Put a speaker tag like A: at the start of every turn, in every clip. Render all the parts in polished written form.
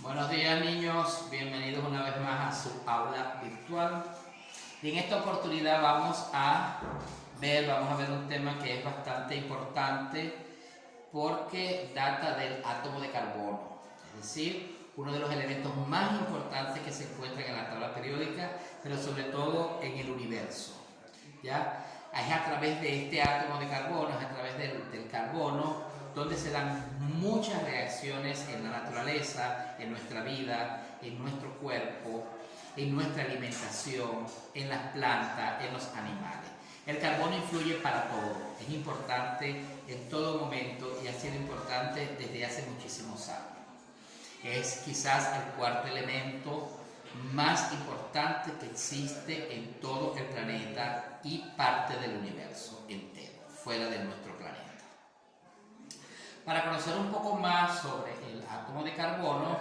A: Buenos días niños, bienvenidos una vez más a su aula virtual. Y en esta oportunidad vamos a ver un tema que es bastante importante porque data del átomo de carbono, es decir, uno de los elementos más importantes que se encuentran en la tabla periódica, pero sobre todo en el universo. ¿Ya? Es a través de este átomo de carbono, es a través del carbono, donde se dan muchas reacciones en la naturaleza, en nuestra vida, en nuestro cuerpo, en nuestra alimentación, en las plantas, en los animales. El carbono influye para todo, es importante en todo momento y ha sido importante desde hace muchísimos años. Es quizás el cuarto elemento más importante que existe en todo el planeta y parte del universo entero, fuera de nuestro planeta. Para conocer un poco más sobre el átomo de carbono,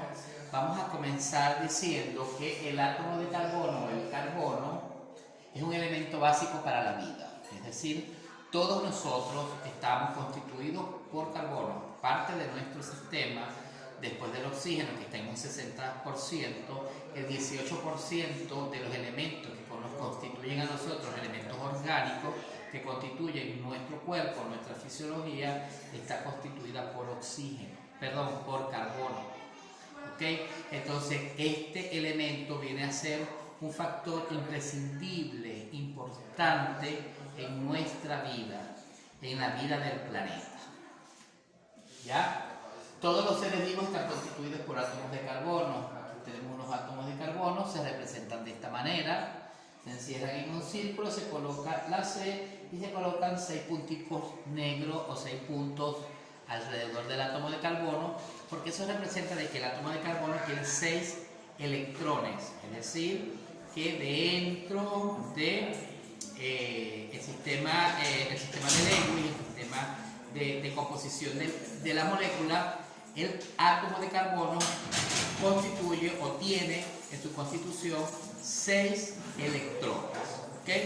A: vamos a comenzar diciendo que el átomo de carbono, el carbono, es un elemento básico para la vida. Es decir, todos nosotros estamos constituidos por carbono. Parte de nuestro sistema, después del oxígeno, que está en un 60%, el 18% de los elementos que nos constituyen a nosotros, elementos orgánicos, que constituyen nuestro cuerpo, nuestra fisiología, está constituida por por carbono. ¿Okay? Entonces, este elemento viene a ser un factor imprescindible, importante en nuestra vida, en la vida del planeta. ¿Ya? Todos los seres vivos están constituidos por átomos de carbono. Aquí tenemos unos átomos de carbono, se representan de esta manera. Se encierran en un círculo, se coloca la C y se colocan 6 punticos negros o 6 puntos alrededor del átomo de carbono, porque eso representa de que el átomo de carbono tiene 6 electrones, es decir, que dentro de el sistema de Lewis, el sistema de composición de la molécula, el átomo de carbono constituye o tiene en su constitución 6 electrones. ¿Okay?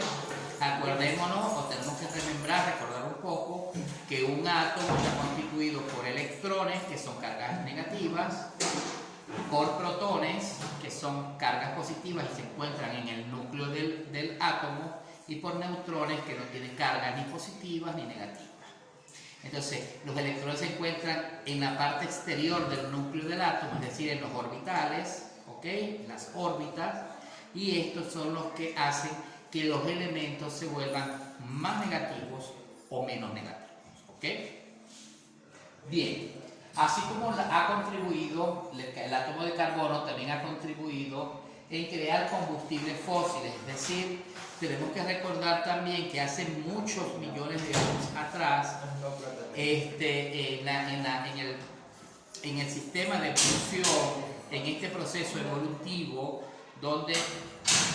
A: Acordémonos, o tenemos que recordar un poco, que un átomo está constituido por electrones, que son cargas negativas, por protones, que son cargas positivas y se encuentran en el núcleo del átomo, y por neutrones, que no tienen cargas ni positivas ni negativas. Entonces, los electrones se encuentran en la parte exterior del núcleo del átomo, es decir, en los orbitales, ¿okay? Las órbitas, y estos son los que hacen que los elementos se vuelvan más negativos o menos negativos. ¿Okay? Bien, así como ha contribuido, el átomo de carbono también ha contribuido en crear combustibles fósiles, es decir, tenemos que recordar también que hace muchos millones de años atrás, en el sistema de evolución, en este proceso evolutivo, donde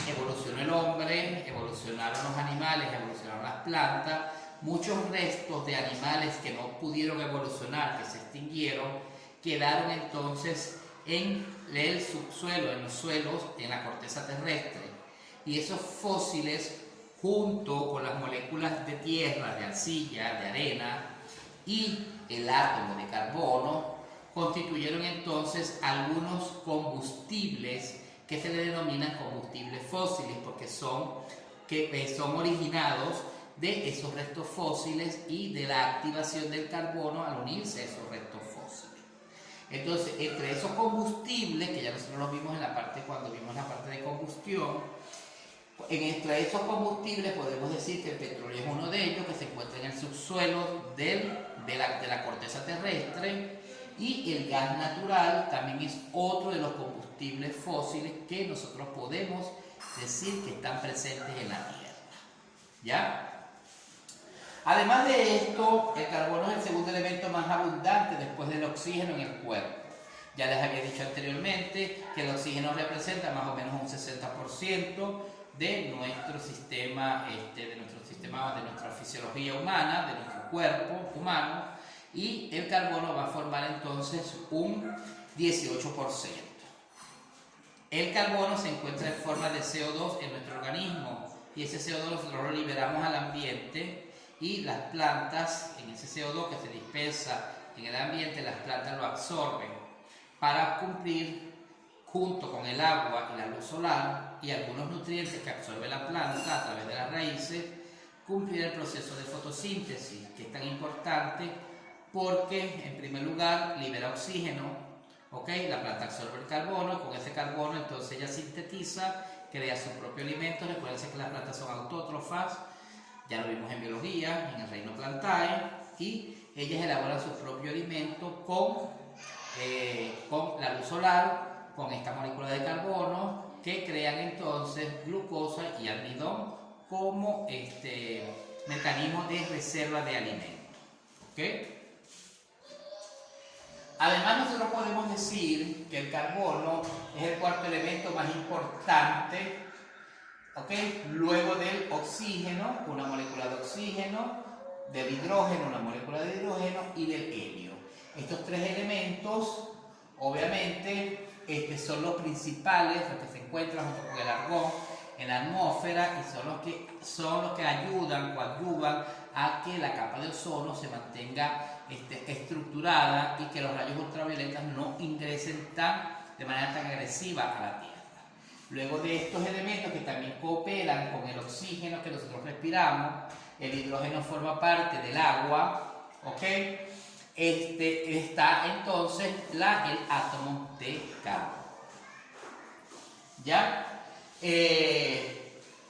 A: evolucionó el hombre, evolucionaron los animales, evolucionaron las plantas, muchos restos de animales que no pudieron evolucionar, que se extinguieron, quedaron entonces en el subsuelo, en los suelos, en la corteza terrestre. Y esos fósiles, junto con las moléculas de tierra, de arcilla, de arena y el átomo de carbono, constituyeron entonces algunos combustibles que se le denominan combustibles fósiles, porque son originados de esos restos fósiles y de la activación del carbono al unirse a esos restos fósiles. Entonces, entre esos combustibles, que ya nosotros los vimos cuando vimos la parte de combustión, entre esos combustibles podemos decir que el petróleo es uno de ellos, que se encuentra en el subsuelo de la corteza terrestre, y el gas natural también es otro de los combustibles fósiles que nosotros podemos decir que están presentes en la Tierra. ¿Ya? Además de esto, el carbono es el segundo elemento más abundante después del oxígeno en el cuerpo. Ya les había dicho anteriormente que el oxígeno representa más o menos un 60% de nuestro sistema, de nuestra fisiología humana, de nuestro cuerpo humano, y el carbono va a formar entonces un 18%. El carbono se encuentra en forma de CO2 en nuestro organismo, y ese CO2 nosotros lo liberamos al ambiente, y las plantas, en ese CO2 que se dispersa en el ambiente, las plantas lo absorben para cumplir junto con el agua y la luz solar y algunos nutrientes que absorbe la planta a través de las raíces, cumplir el proceso de fotosíntesis, que es tan importante porque, en primer lugar, libera oxígeno, ¿ok? La planta absorbe el carbono, con ese carbono entonces ella sintetiza, crea su propio alimento. Recuerden que las plantas son autótrofas, ya lo vimos en biología, en el reino Plantae, y ellas elaboran su propio alimento con la luz solar, con esta molécula de carbono, que crean entonces glucosa y almidón como mecanismo de reserva de alimento. ¿Okay? Además, nosotros podemos decir que el carbono es el cuarto elemento más importante, ¿okay? Luego del oxígeno, una molécula de oxígeno, del hidrógeno, una molécula de hidrógeno, y del helio. Estos tres elementos, obviamente, son los principales, los que se encuentran junto con el argón en la atmósfera, y son los que ayudan, coadyuvan a que la capa de ozono se mantenga estructurada y que los rayos ultravioletas no ingresen de manera tan agresiva a la Tierra. Luego de estos elementos que también cooperan con el oxígeno que nosotros respiramos, el hidrógeno forma parte del agua, ¿ok? Está entonces el átomo de carbono. ¿Ya?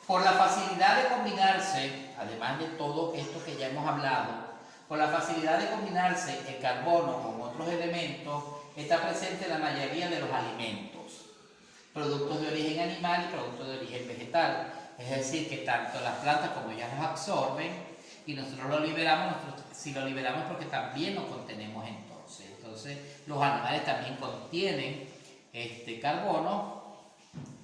A: Por la facilidad de combinarse, además de todo esto que ya hemos hablado, por la facilidad de combinarse el carbono con otros elementos, está presente en la mayoría de los alimentos, productos de origen animal y productos de origen vegetal. Es decir, que tanto las plantas como ellas los absorben y nosotros lo liberamos, si lo liberamos porque también lo contenemos entonces. Entonces, los animales también contienen carbono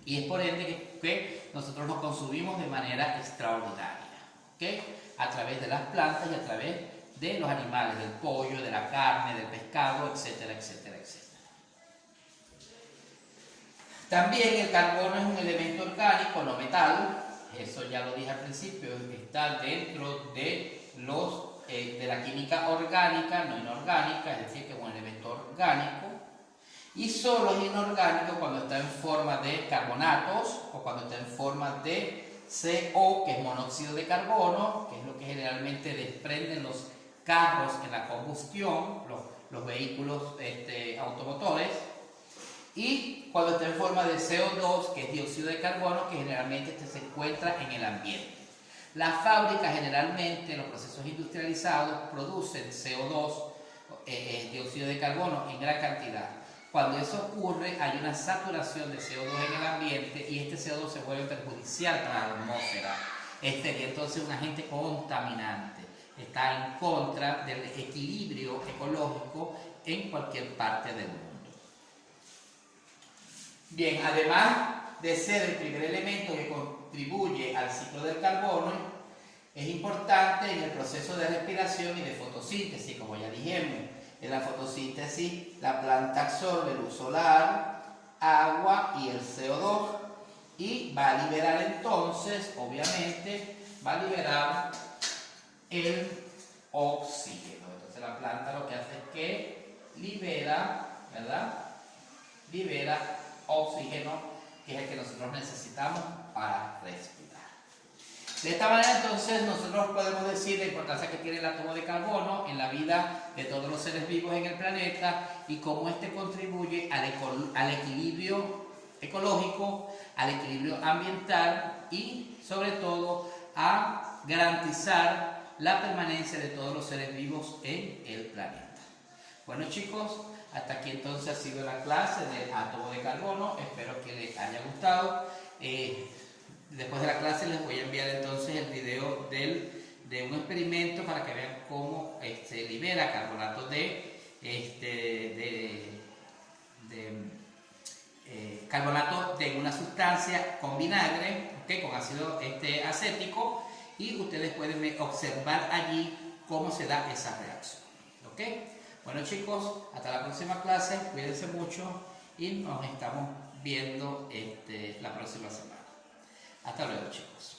A: y es por ende que nosotros lo consumimos de manera extraordinaria, ¿okay? A través de las plantas y a través de los animales, del pollo, de la carne, del pescado, etcétera, etcétera, etcétera. También el carbono es un elemento orgánico, no metal. Eso ya lo dije al principio, está dentro de la química orgánica, no inorgánica, es decir, que es un elemento orgánico. Y solo es inorgánico cuando está en forma de carbonatos o cuando está en forma de CO, que es monóxido de carbono, que es lo que generalmente desprenden los carros en la combustión, los vehículos automotores, y cuando está en forma de CO2, que es dióxido de carbono, que generalmente se encuentra en el ambiente. Las fábricas generalmente, los procesos industrializados, producen CO2, dióxido de carbono, en gran cantidad. Cuando eso ocurre, hay una saturación de CO2 en el ambiente y este CO2 se vuelve perjudicial para la atmósfera. Y entonces un agente contaminante. Está en contra del equilibrio ecológico en cualquier parte del mundo. Bien, además de ser el primer elemento que contribuye al ciclo del carbono, es importante en el proceso de respiración y de fotosíntesis, como ya dijimos. En la fotosíntesis, la planta absorbe luz solar, agua y el CO2 y va a liberar entonces, obviamente, va a liberar el oxígeno. Entonces la planta lo que hace es que libera, ¿verdad? Libera oxígeno, que es el que nosotros necesitamos para respirar. De esta manera entonces nosotros podemos decir la importancia que tiene el átomo de carbono en la vida de todos los seres vivos en el planeta y cómo este contribuye al equilibrio ecológico, al equilibrio ambiental y sobre todo a garantizar la permanencia de todos los seres vivos en el planeta. Bueno chicos, hasta aquí entonces ha sido la clase del átomo de carbono, espero que les haya gustado. Después de la clase les voy a enviar entonces el video de un experimento para que vean cómo se libera carbonato carbonato de una sustancia con vinagre, ¿okay? Con ácido acético, y ustedes pueden observar allí cómo se da esa reacción. ¿Okay? Bueno chicos, hasta la próxima clase, cuídense mucho y nos estamos viendo la próxima semana. Hasta luego chicos.